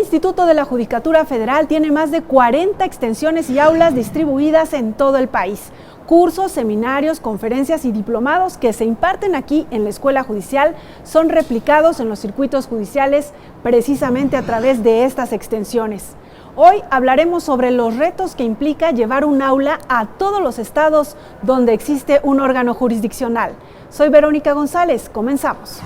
Instituto de la Judicatura Federal tiene más de 40 extensiones y aulas distribuidas en todo el país. Cursos, seminarios, conferencias y diplomados que se imparten aquí en la Escuela Judicial son replicados en los circuitos judiciales precisamente a través de estas extensiones. Hoy hablaremos sobre los retos que implica llevar un aula a todos los estados donde existe un órgano jurisdiccional. Soy Verónica González, comenzamos.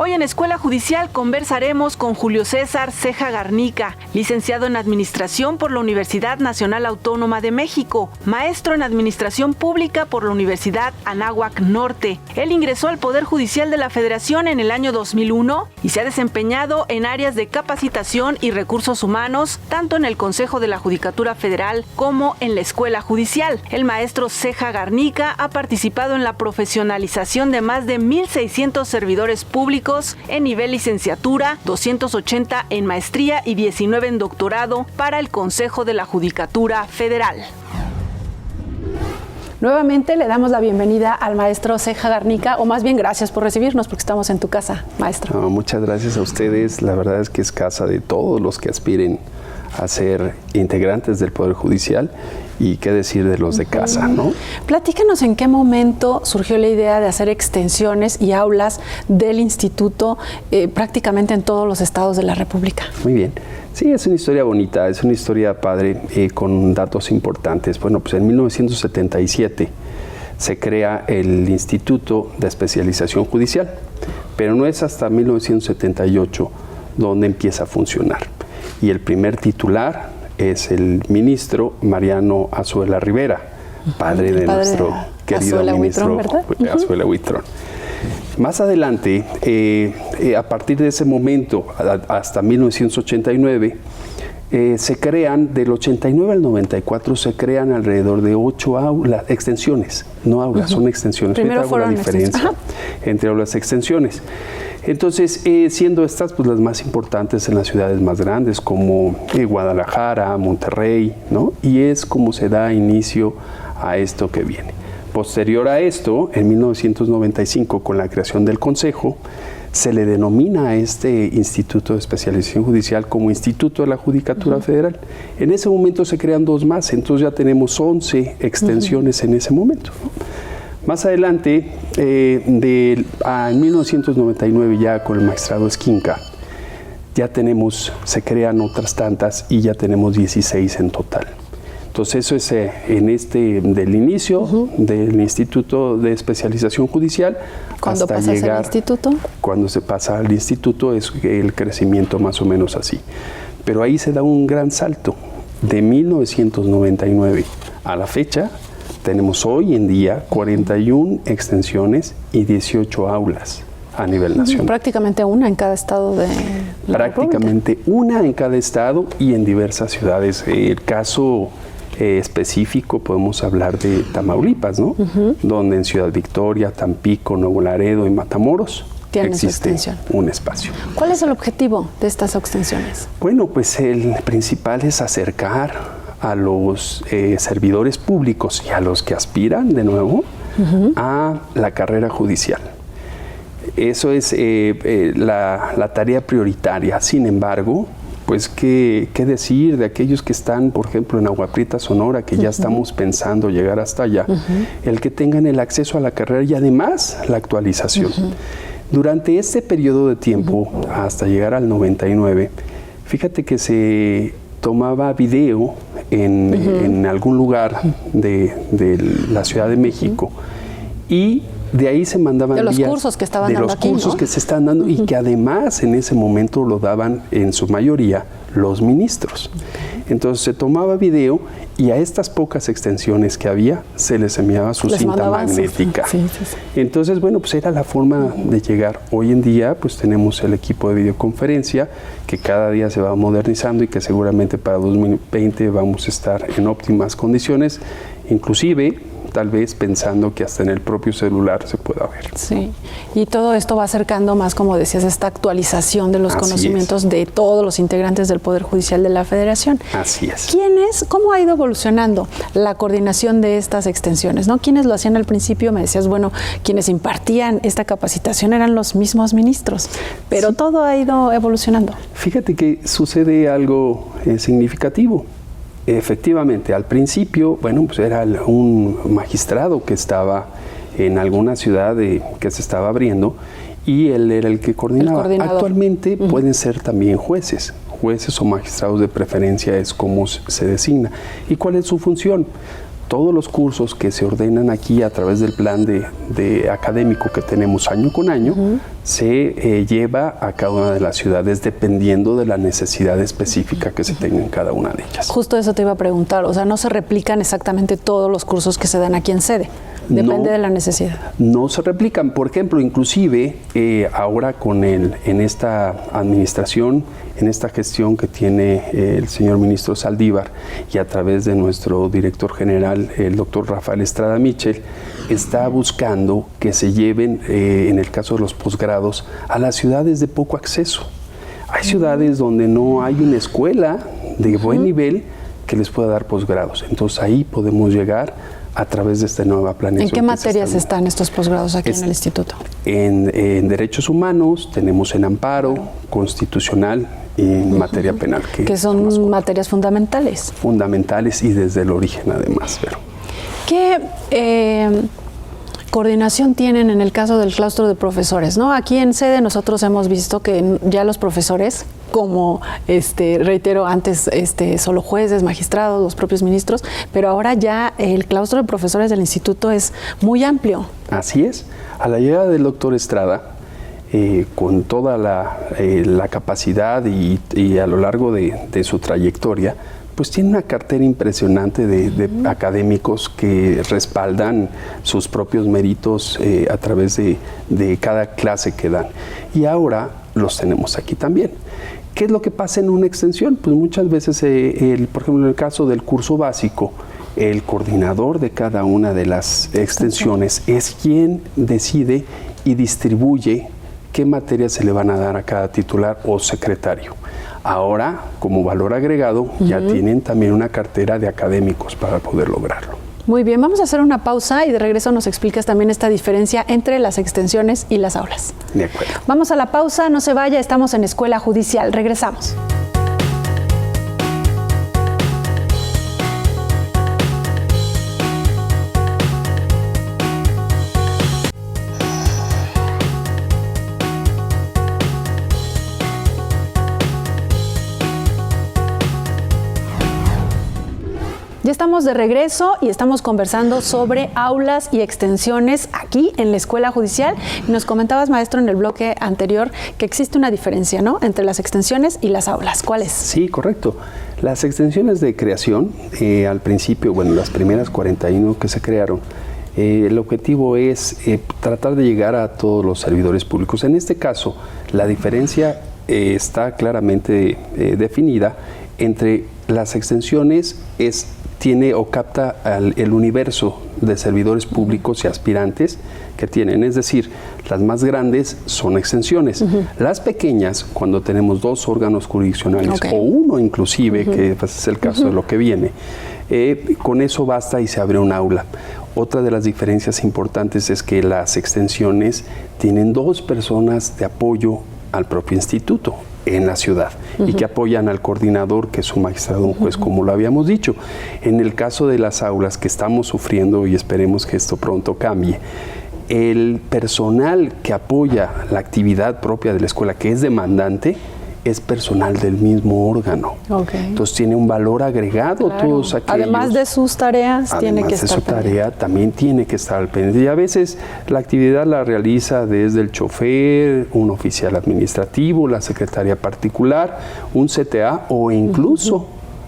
Hoy en Escuela Judicial conversaremos con Julio César Ceja Garnica, licenciado en Administración por la Universidad Nacional Autónoma de México, maestro en Administración Pública por la Universidad Anáhuac Norte. Él ingresó al Poder Judicial de la Federación en el año 2001 y se ha desempeñado en áreas de capacitación y recursos humanos, tanto en el Consejo de la Judicatura Federal como en la Escuela Judicial. El maestro Ceja Garnica ha participado en la profesionalización de más de 1,600 servidores públicos en nivel licenciatura, 280 en maestría y 19 en doctorado para el Consejo de la Judicatura Federal. Nuevamente le damos la bienvenida al maestro Ceja Garnica, o más bien gracias por recibirnos porque estamos en tu casa, maestro. No, muchas gracias a ustedes. La verdad es que es casa de todos los que aspiren a ser integrantes del Poder Judicial y qué decir de los de casa, ¿no? Platícanos en qué momento surgió la idea de hacer extensiones y aulas del instituto prácticamente en todos los estados de la República. Muy bien. Sí, es una historia bonita, es una historia padre con datos importantes. Bueno, pues en 1977 se crea el Instituto de Especialización Judicial, pero no es hasta 1978 donde empieza a funcionar. Y el primer titular es el ministro Mariano Azuela Rivera, padre de nuestro querido ministro Azuela Huitrón. Más adelante, a partir de ese momento, hasta 1989, se crean, del 89 al 94, se crean alrededor de 8 aulas, extensiones, no aulas, son extensiones. Primero fueron la diferencia entre aulas y extensiones. Entonces, siendo estas pues, las más importantes en las ciudades más grandes, como Guadalajara, Monterrey, ¿no? Y es como se da inicio a esto que viene. Posterior a esto, en 1995, con la creación del Consejo, se le denomina a este Instituto de Especialización Judicial como Instituto de la Judicatura Federal. En ese momento se crean 2 más, entonces ya tenemos 11 extensiones en ese momento, ¿no? Más adelante, en 1999 ya con el magistrado Esquinca, ya se crean otras tantas y ya tenemos 16 en total. Entonces eso es del inicio del Instituto de Especialización Judicial hasta llegar al instituto. Cuando se pasa al instituto es el crecimiento más o menos así. Pero ahí se da un gran salto. De 1999 a la fecha, tenemos hoy en día 41 extensiones y 18 aulas a nivel nacional. Prácticamente una en cada estado de la Prácticamente República. Una en cada estado y en diversas ciudades. El caso específico podemos hablar de Tamaulipas, ¿no? Donde en Ciudad Victoria, Tampico, Nuevo Laredo y Matamoros existe un espacio. ¿Cuál es el objetivo de estas extensiones? Bueno, pues el principal es acercar a los servidores públicos y a los que aspiran de nuevo a la carrera judicial. Eso es la tarea prioritaria. Sin embargo, pues qué decir de aquellos que están, por ejemplo, en Agua Prieta, Sonora, que ya estamos pensando llegar hasta allá, el que tengan el acceso a la carrera y además la actualización. Durante este periodo de tiempo, hasta llegar al 99, fíjate que se tomaba video en algún lugar de la Ciudad de México y de ahí se mandaban de los cursos que estaban dando aquí, de los cursos que se están dando y que además en ese momento lo daban en su mayoría los ministros. Entonces se tomaba video y a estas pocas extensiones que había se les enviaba su cinta magnética. Entonces, bueno, pues era la forma de llegar. Hoy en día pues tenemos el equipo de videoconferencia que cada día se va modernizando y que seguramente para 2020 vamos a estar en óptimas condiciones. Inclusive tal vez pensando que hasta en el propio celular se pueda ver. Sí, y todo esto va acercando más, como decías, esta actualización de los conocimientos de todos los integrantes del Poder Judicial de la Federación. Así es. ¿Cómo ha ido evolucionando la coordinación de estas extensiones, ¿no? ¿Quiénes lo hacían al principio? Me decías, bueno, quienes impartían esta capacitación eran los mismos ministros, pero todo ha ido evolucionando. Fíjate que sucede algo significativo. Efectivamente, al principio, bueno, pues era un magistrado que estaba en alguna ciudad que se estaba abriendo y él era el que coordinaba. Actualmente pueden ser también jueces o magistrados de preferencia, es como se designa. ¿Y cuál es su función? Todos los cursos que se ordenan aquí a través del plan de académico que tenemos año con año, se lleva a cada una de las ciudades dependiendo de la necesidad específica que se tenga en cada una de ellas. Justo eso te iba a preguntar, o sea, no se replican exactamente todos los cursos que se dan aquí en sede, depende de la necesidad. No se replican, por ejemplo, inclusive ahora en esta administración, en esta gestión que tiene el señor ministro Saldívar y a través de nuestro director general, el doctor Rafael Estrada Michel, está buscando que se lleven, en el caso de los posgrados, a las ciudades de poco acceso. Hay ciudades donde no hay una escuela de buen nivel que les pueda dar posgrados. Entonces ahí podemos llegar a través de esta nueva planeación. ¿En qué materias están estos posgrados aquí en el instituto? En Derechos Humanos, tenemos en Amparo, Constitucional y en materia penal. Que son materias fundamentales. Fundamentales y desde el origen además. ¿Qué coordinación tienen en el caso del claustro de profesores, ¿no? Aquí en sede nosotros hemos visto que ya los profesores, como reitero antes, solo jueces, magistrados, los propios ministros, pero ahora ya el claustro de profesores del instituto es muy amplio. Así es. A la llegada del doctor Estrada, con toda la capacidad y a lo largo de su trayectoria, pues tiene una cartera impresionante de académicos que respaldan sus propios méritos a través de cada clase que dan. Y ahora los tenemos aquí también. ¿Qué es lo que pasa en una extensión? Pues muchas veces, por ejemplo, en el caso del curso básico, el coordinador de cada una de las extensiones es quien decide y distribuye qué materias se le van a dar a cada titular o secretario. Ahora, como valor agregado, ya tienen también una cartera de académicos para poder lograrlo. Muy bien, vamos a hacer una pausa y de regreso nos explicas también esta diferencia entre las extensiones y las aulas. De acuerdo. Vamos a la pausa, no se vaya, estamos en Escuela Judicial, regresamos. Ya estamos de regreso y estamos conversando sobre aulas y extensiones aquí en la Escuela Judicial. Nos comentabas, maestro, en el bloque anterior que existe una diferencia, ¿no?, entre las extensiones y las aulas. ¿Cuál es? Sí, correcto. Las extensiones de creación, al principio, bueno, las primeras 41 que se crearon, el objetivo es tratar de llegar a todos los servidores públicos. En este caso, la diferencia está claramente definida entre las extensiones tiene o capta el universo de servidores públicos y aspirantes que tienen, es decir, las más grandes son extensiones. Las pequeñas, cuando tenemos 2 órganos jurisdiccionales o uno inclusive, que pues, es el caso de lo que viene, con eso basta y se abre un aula. Otra de las diferencias importantes es que las extensiones tienen 2 personas de apoyo al propio instituto en la ciudad y que apoyan al coordinador, que es un magistrado, un juez, como lo habíamos dicho. En el caso de las aulas que estamos sufriendo, y esperemos que esto pronto cambie, el personal que apoya la actividad propia de la escuela, que es demandante, es personal del mismo órgano. Entonces tiene un valor agregado, claro, todos aquellos. Además de sus tareas, tiene que estar pendiente. Tarea también tiene que estar al pendiente. Y a veces la actividad la realiza desde el chofer, un oficial administrativo, la secretaria particular, un CTA o incluso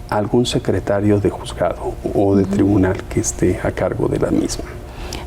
algún secretario de juzgado o de tribunal que esté a cargo de la misma.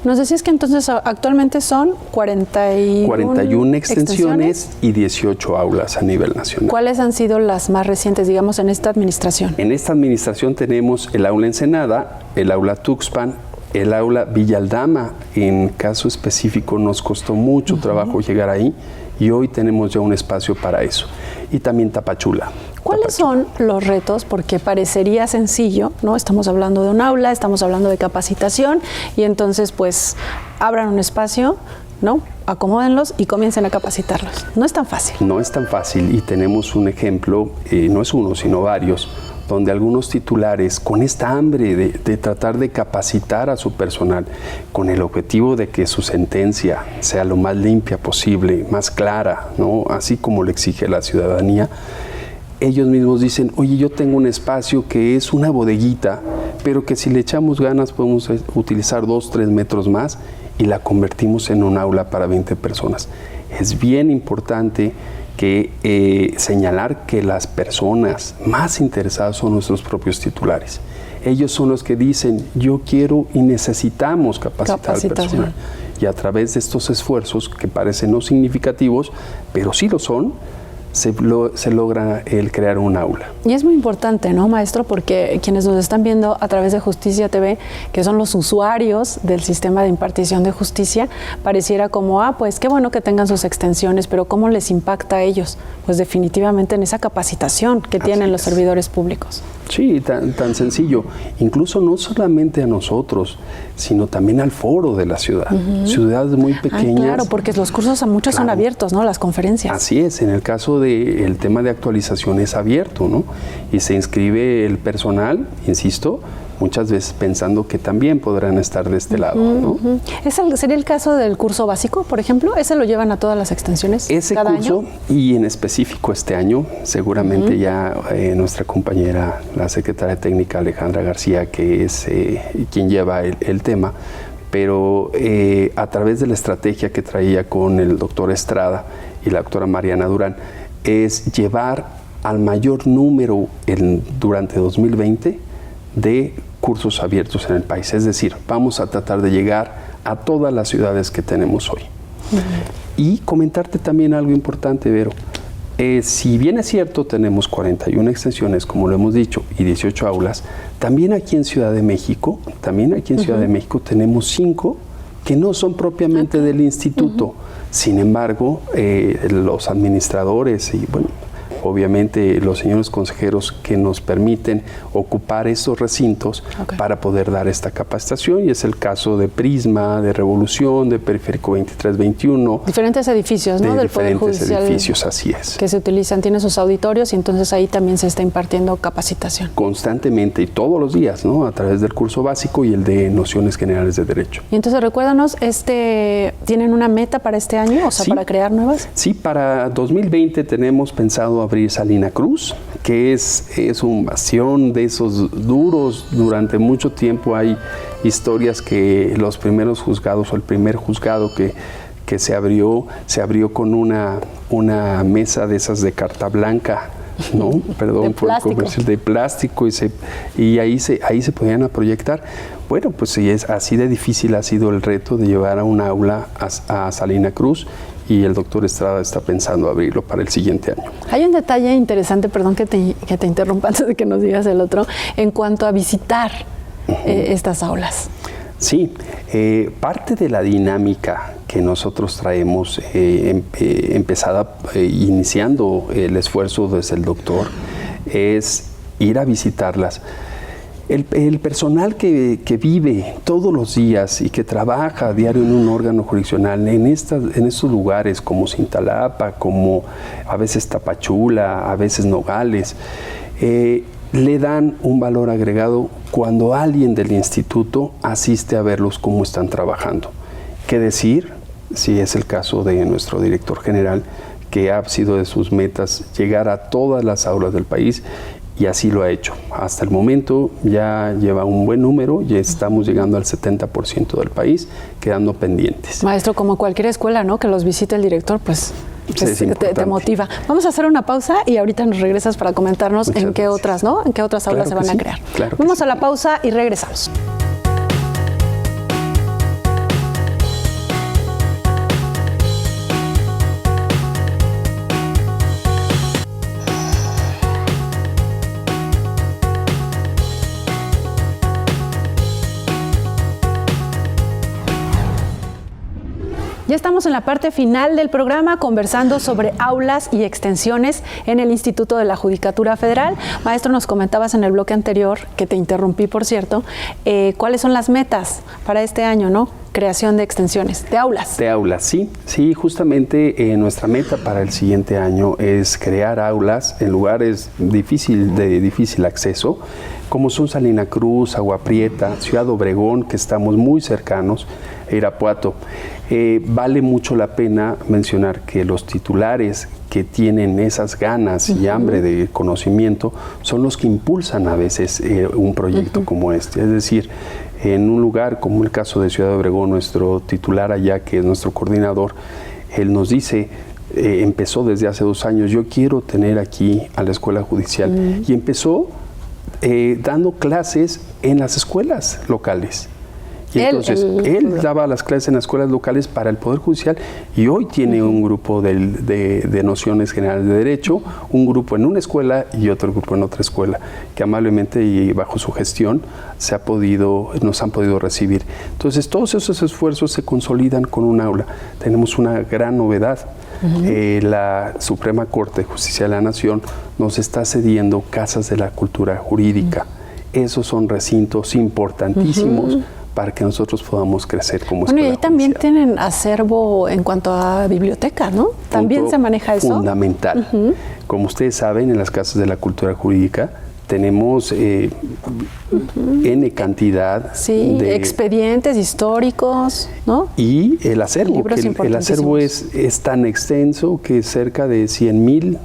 Nos decías que entonces actualmente son 41 extensiones y 18 aulas a nivel nacional. ¿Cuáles han sido las más recientes, digamos, en esta administración? En esta administración tenemos el aula Ensenada, el aula Tuxpan, El aula Villaldama, en caso específico, nos costó mucho trabajo llegar ahí y hoy tenemos ya un espacio para eso. Y también Tapachula. ¿Cuáles son los retos? Porque parecería sencillo, ¿no? Estamos hablando de un aula, estamos hablando de capacitación y entonces pues abran un espacio, ¿no? Acomódenlos y comiencen a capacitarlos. No es tan fácil. No es tan fácil y tenemos un ejemplo, no es uno, sino varios, donde algunos titulares con esta hambre de tratar de capacitar a su personal con el objetivo de que su sentencia sea lo más limpia posible, más clara, ¿no? Así como lo exige la ciudadanía, ellos mismos dicen, oye, yo tengo un espacio que es una bodeguita, pero que si le echamos ganas podemos utilizar 2, 3 metros más y la convertimos en un aula para 20 personas. Es bien importante que señalar que las personas más interesadas son nuestros propios titulares. Ellos son los que dicen, yo quiero y necesitamos capacitar al personal. Y a través de estos esfuerzos, que parecen no significativos, pero sí lo son, se logra el crear un aula. Y es muy importante, ¿no, maestro? Porque quienes nos están viendo a través de Justicia TV, que son los usuarios del sistema de impartición de justicia, pareciera como, pues qué bueno que tengan sus extensiones, pero ¿cómo les impacta a ellos? Pues definitivamente en esa capacitación que tienen los servidores públicos. Sí, tan sencillo. Incluso no solamente a nosotros, sino también al foro de la ciudad. Ciudades muy pequeñas. Claro, porque los cursos a muchos son abiertos, ¿no? Las conferencias. Así es. En el caso del tema de actualización es abierto, ¿no? Y se inscribe el personal, insisto, muchas veces pensando que también podrán estar de este lado, ¿no? ¿Sería el caso del curso básico, por ejemplo? ¿Ese lo llevan a todas las extensiones cada curso, año? Y en específico este año, seguramente ya nuestra compañera, la secretaria técnica Alejandra García, que es quien lleva el tema, pero a través de la estrategia que traía con el doctor Estrada y la doctora Mariana Durán, es llevar al mayor número durante 2020 de cursos abiertos en el país. Es decir, vamos a tratar de llegar a todas las ciudades que tenemos hoy. Y comentarte también algo importante, Vero. Si bien es cierto, tenemos 41 extensiones, como lo hemos dicho, y 18 aulas, también aquí en Ciudad de México, tenemos 5 que no son propiamente del instituto. Sin embargo, los administradores y, bueno, obviamente los señores consejeros que nos permiten ocupar esos recintos para poder dar esta capacitación, y es el caso de Prisma, de Revolución, de Periférico 2321. Diferentes edificios, ¿no? Del Poder Judicial. Diferentes edificios, así es. Que se utilizan, tienen sus auditorios y entonces ahí también se está impartiendo capacitación. Constantemente y todos los días, ¿no? A través del curso básico y el de Nociones Generales de Derecho. Y entonces recuérdanos, ¿tienen una meta para este año? O sea, sí, para crear nuevas. Sí, para 2020 tenemos pensado abrir Salina Cruz, que es un bastión de esos duros. Durante mucho tiempo hay historias que los primeros juzgados o el primer juzgado que se abrió con una mesa de esas de carta blanca, ¿no? Perdón por el comercial, de plástico, y ahí se podían proyectar. Bueno, pues sí, así de difícil ha sido el reto de llevar a un aula a Salina Cruz, y el doctor Estrada está pensando abrirlo para el siguiente año. Hay un detalle interesante, perdón que te interrumpa antes de que nos digas el otro, en cuanto a visitar estas aulas. Sí, parte de la dinámica que nosotros traemos iniciando el esfuerzo desde el doctor, es ir a visitarlas. El personal que vive todos los días y que trabaja a diario en un órgano jurisdiccional, en estos lugares como Cintalapa, como a veces Tapachula, a veces Nogales, le dan un valor agregado cuando alguien del instituto asiste a verlos cómo están trabajando. ¿Qué decir? Si es el caso de nuestro director general, que ha sido de sus metas llegar a todas las aulas del país, y así lo ha hecho. Hasta el momento ya lleva un buen número, ya estamos llegando al 70% del país, quedando pendientes. Maestro, como cualquier escuela, ¿no?, que los visite el director, pues te motiva. Vamos a hacer una pausa y ahorita nos regresas para comentarnos en qué otras aulas se van a crear. Vamos a la pausa y regresamos. Ya estamos en la parte final del programa conversando sobre aulas y extensiones en el Instituto de la Judicatura Federal. Maestro, nos comentabas en el bloque anterior, que te interrumpí por cierto, ¿cuáles son las metas para este año, no? Creación de extensiones, de aulas. De aulas, sí. Sí, justamente nuestra meta para el siguiente año es crear aulas en lugares de difícil acceso, como son Salina Cruz, Agua Prieta, Ciudad Obregón, que estamos muy cercanos, e Irapuato. Vale mucho la pena mencionar que los titulares que tienen esas ganas y hambre de conocimiento son los que impulsan a veces un proyecto como este. Es decir, en un lugar como el caso de Ciudad Obregón, nuestro titular allá, que es nuestro coordinador, él nos dice, empezó desde hace 2 años, yo quiero tener aquí a la escuela judicial, y empezó dando clases en las escuelas locales. Y entonces él daba las clases en las escuelas locales para el Poder Judicial, y hoy tiene un grupo de nociones generales de derecho, un grupo en una escuela y otro grupo en otra escuela, que amablemente y bajo su gestión nos han podido recibir. Entonces todos esos esfuerzos se consolidan con un aula. Tenemos una gran novedad. La Suprema Corte de Justicia de la Nación nos está cediendo casas de la cultura jurídica. Esos son recintos importantísimos para que nosotros podamos crecer como escuela. Bueno, y ahí también judicial. tienen acervo en cuanto a biblioteca, ¿no? ¿También Punto se maneja eso? Fundamental. Como ustedes saben, en las casas de la cultura jurídica tenemos N cantidad de expedientes históricos, ¿no? Y el acervo, Libros el acervo es tan extenso que cerca de 100,000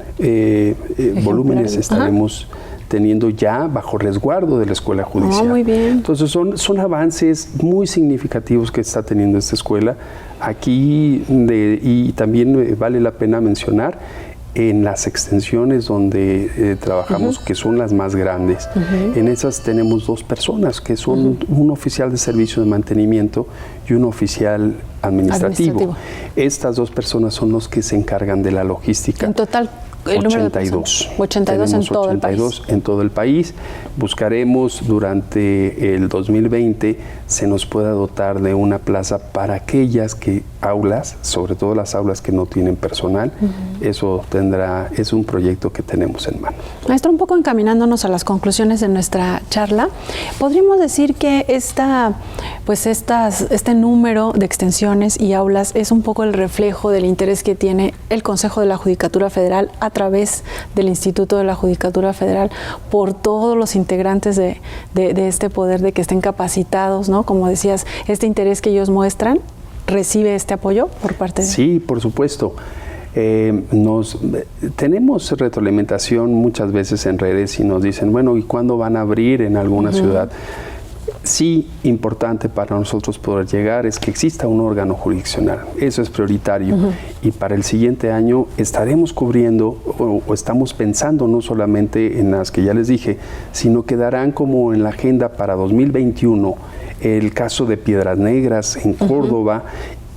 volúmenes estaremos teniendo ya bajo resguardo de la escuela judicial. Muy bien. Entonces son avances muy significativos que está teniendo esta escuela aquí, y también vale la pena mencionar en las extensiones donde trabajamos, que son las más grandes. En esas tenemos 2 personas, que son un oficial de servicio de mantenimiento y un oficial administrativo. Estas 2 personas son los que se encargan de la logística. En total, el 82. 82 en todo el país. 82 en todo el país. Buscaremos durante el 2020 se nos pueda dotar de una plaza para aquellas aulas, sobre todo las aulas que no tienen personal. Eso es un proyecto que tenemos en mano. Maestro, un poco encaminándonos a las conclusiones de nuestra charla, podríamos decir que este número de extensiones y aulas es un poco el reflejo del interés que tiene el Consejo de la Judicatura Federal a través del Instituto de la Judicatura Federal por todos los integrantes de este poder, de que estén capacitados, ¿no? Como decías, este interés que ellos muestran, ¿recibe este apoyo por parte de...? Sí, por supuesto. Tenemos retroalimentación muchas veces en redes y nos dicen, bueno, ¿y cuándo van a abrir en alguna ciudad? Sí, importante para nosotros poder llegar es que exista un órgano jurisdiccional. Eso es prioritario. Y para el siguiente año estaremos cubriendo o estamos pensando no solamente en las que ya les dije, sino que darán como en la agenda para 2021 el caso de Piedras Negras en Córdoba,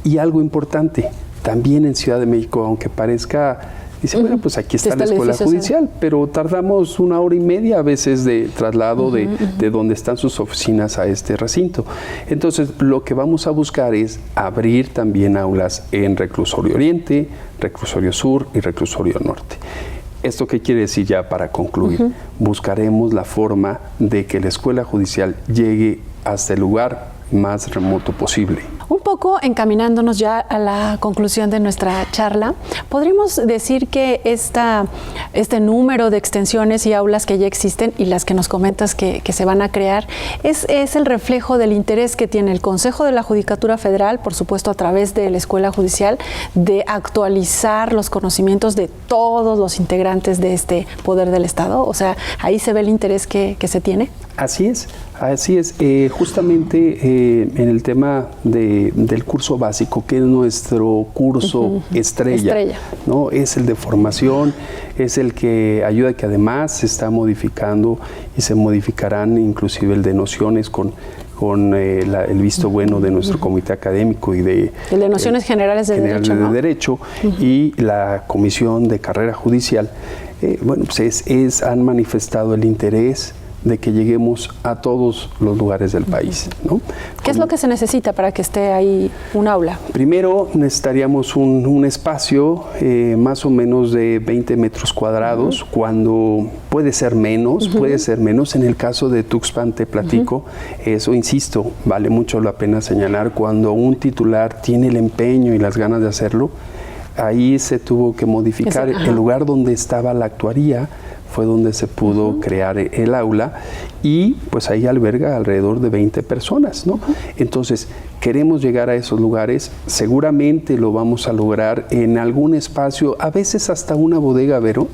y algo importante, también en Ciudad de México, aunque parezca... Dice, bueno, pues aquí está la escuela judicial, pero tardamos 1 hora y media a veces de traslado de donde están sus oficinas a este recinto. Entonces, lo que vamos a buscar es abrir también aulas en Reclusorio Oriente, Reclusorio Sur y Reclusorio Norte. ¿Esto qué quiere decir ya para concluir? Buscaremos la forma de que la escuela judicial llegue hasta el lugar más remoto posible. Un poco encaminándonos ya a la conclusión de nuestra charla, ¿podríamos decir que este número de extensiones y aulas que ya existen y las que nos comentas que se van a crear es el reflejo del interés que tiene el Consejo de la Judicatura Federal, por supuesto a través de la Escuela Judicial, de actualizar los conocimientos de todos los integrantes de este poder del Estado? O sea, ahí se ve el interés que se tiene. Así es. Justamente en el tema del curso básico, que es nuestro curso estrella, ¿no? Es el de formación, es el que ayuda a que además se está modificando y se modificarán inclusive el de nociones con el visto bueno de nuestro comité académico y de nociones generales de derecho, ¿no? Derecho y la Comisión de Carrera Judicial. Bueno, pues han manifestado el interés de que lleguemos a todos los lugares del país, ¿no? ¿Qué es lo que se necesita para que esté ahí un aula? Primero necesitaríamos un espacio más o menos de 20 metros cuadrados, cuando puede ser menos, En el caso de Tuxpan te platico, eso insisto, vale mucho la pena señalar, cuando un titular tiene el empeño y las ganas de hacerlo, ahí se tuvo que modificar el lugar donde estaba la actuaría, fue donde se pudo crear el aula y pues ahí alberga alrededor de 20 personas, ¿no? Entonces, queremos llegar a esos lugares, seguramente lo vamos a lograr en algún espacio, a veces hasta una bodega, Vero,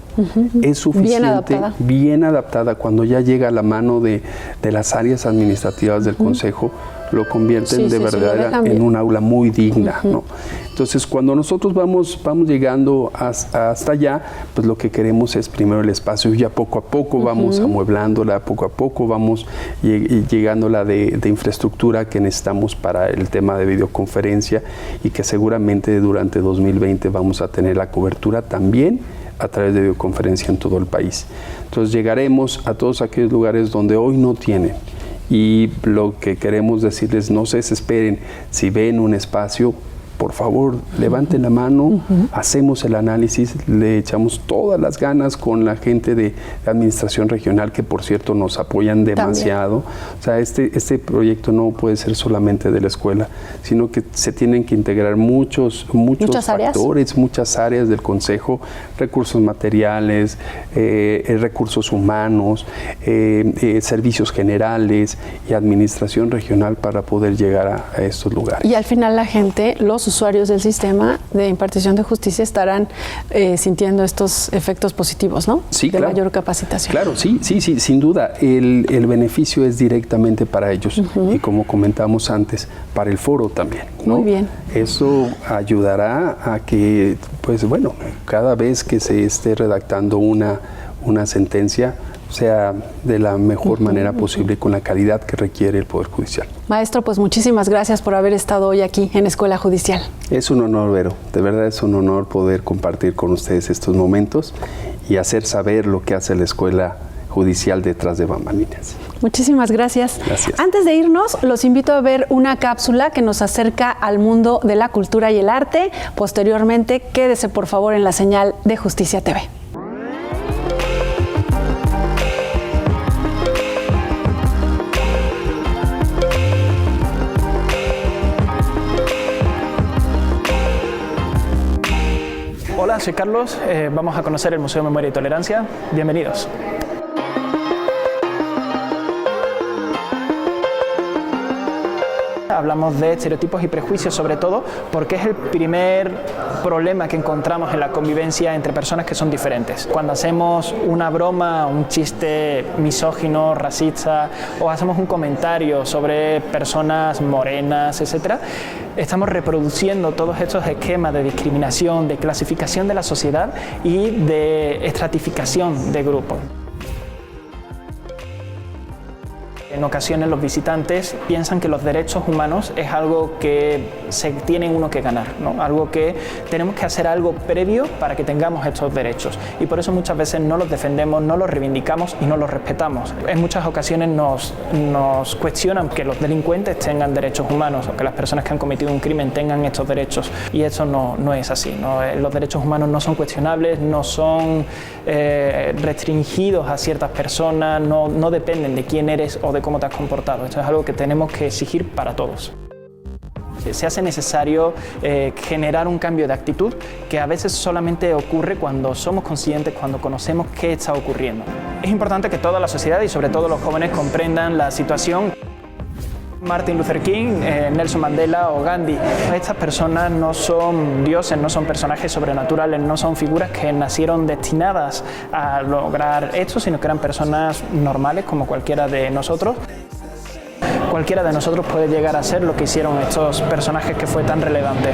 es suficiente, bien adaptada, cuando ya llega a la mano de las áreas administrativas del Consejo, lo convierten de verdad en un aula muy digna, ¿no? Entonces, cuando nosotros vamos llegando hasta allá, pues lo que queremos es primero el espacio, y ya poco a poco vamos amueblándola, poco a poco vamos llegándola de infraestructura que necesitamos para el tema de videoconferencia y que seguramente durante 2020 vamos a tener la cobertura también a través de videoconferencia en todo el país. Entonces, llegaremos a todos aquellos lugares donde hoy no tienen. Y lo que queremos decirles, no se desesperen, si ven un espacio, por favor, levanten la mano, hacemos el análisis, le echamos todas las ganas con la gente de administración regional, que por cierto nos apoyan demasiado. O sea, este proyecto no puede ser solamente de la escuela, sino que se tienen que integrar muchos factores, muchas áreas del Consejo, recursos materiales, recursos humanos, servicios generales y administración regional para poder llegar a estos lugares. Y al final la gente, los usuarios del sistema de impartición de justicia estarán sintiendo estos efectos positivos, ¿no? Sí, de mayor capacitación. Claro, sí, sin duda. El beneficio es directamente para ellos y, como comentamos antes, para el foro también, ¿no? Muy bien. Eso ayudará a que, pues bueno, cada vez que se esté redactando una sentencia, sea de la mejor manera posible, con la calidad que requiere el Poder Judicial. Maestro, pues muchísimas gracias por haber estado hoy aquí en Escuela Judicial. Es un honor, Vero. De verdad es un honor poder compartir con ustedes estos momentos y hacer saber lo que hace la Escuela Judicial detrás de bambalinas. Muchísimas gracias. Gracias. Antes de irnos, los invito a ver una cápsula que nos acerca al mundo de la cultura y el arte. Posteriormente, quédese por favor en la señal de Justicia TV. Hola, soy Carlos. Vamos a conocer el Museo de Memoria y Tolerancia. Bienvenidos. Hablamos de estereotipos y prejuicios, sobre todo porque es el primer problema que encontramos en la convivencia entre personas que son diferentes. Cuando hacemos una broma, un chiste misógino, racista, o hacemos un comentario sobre personas morenas, etcétera, estamos reproduciendo todos estos esquemas de discriminación, de clasificación de la sociedad y de estratificación de grupos. En ocasiones los visitantes piensan que los derechos humanos es algo que se tiene uno que ganar, ¿no? Algo que tenemos que hacer algo previo para que tengamos estos derechos, y por eso muchas veces no los defendemos, no los reivindicamos y no los respetamos. En muchas ocasiones nos cuestionan que los delincuentes tengan derechos humanos o que las personas que han cometido un crimen tengan estos derechos, y eso no es así, ¿no? Los derechos humanos no son cuestionables, no son restringidos a ciertas personas, no dependen de quién eres o de cómo te has comportado. Esto es algo que tenemos que exigir para todos. Se hace necesario generar un cambio de actitud que a veces solamente ocurre cuando somos conscientes, cuando conocemos qué está ocurriendo. Es importante que toda la sociedad y sobre todo los jóvenes comprendan la situación. Martin Luther King, Nelson Mandela o Gandhi. Estas personas no son dioses, no son personajes sobrenaturales, no son figuras que nacieron destinadas a lograr esto, sino que eran personas normales como cualquiera de nosotros. Cualquiera de nosotros puede llegar a ser lo que hicieron estos personajes que fue tan relevante.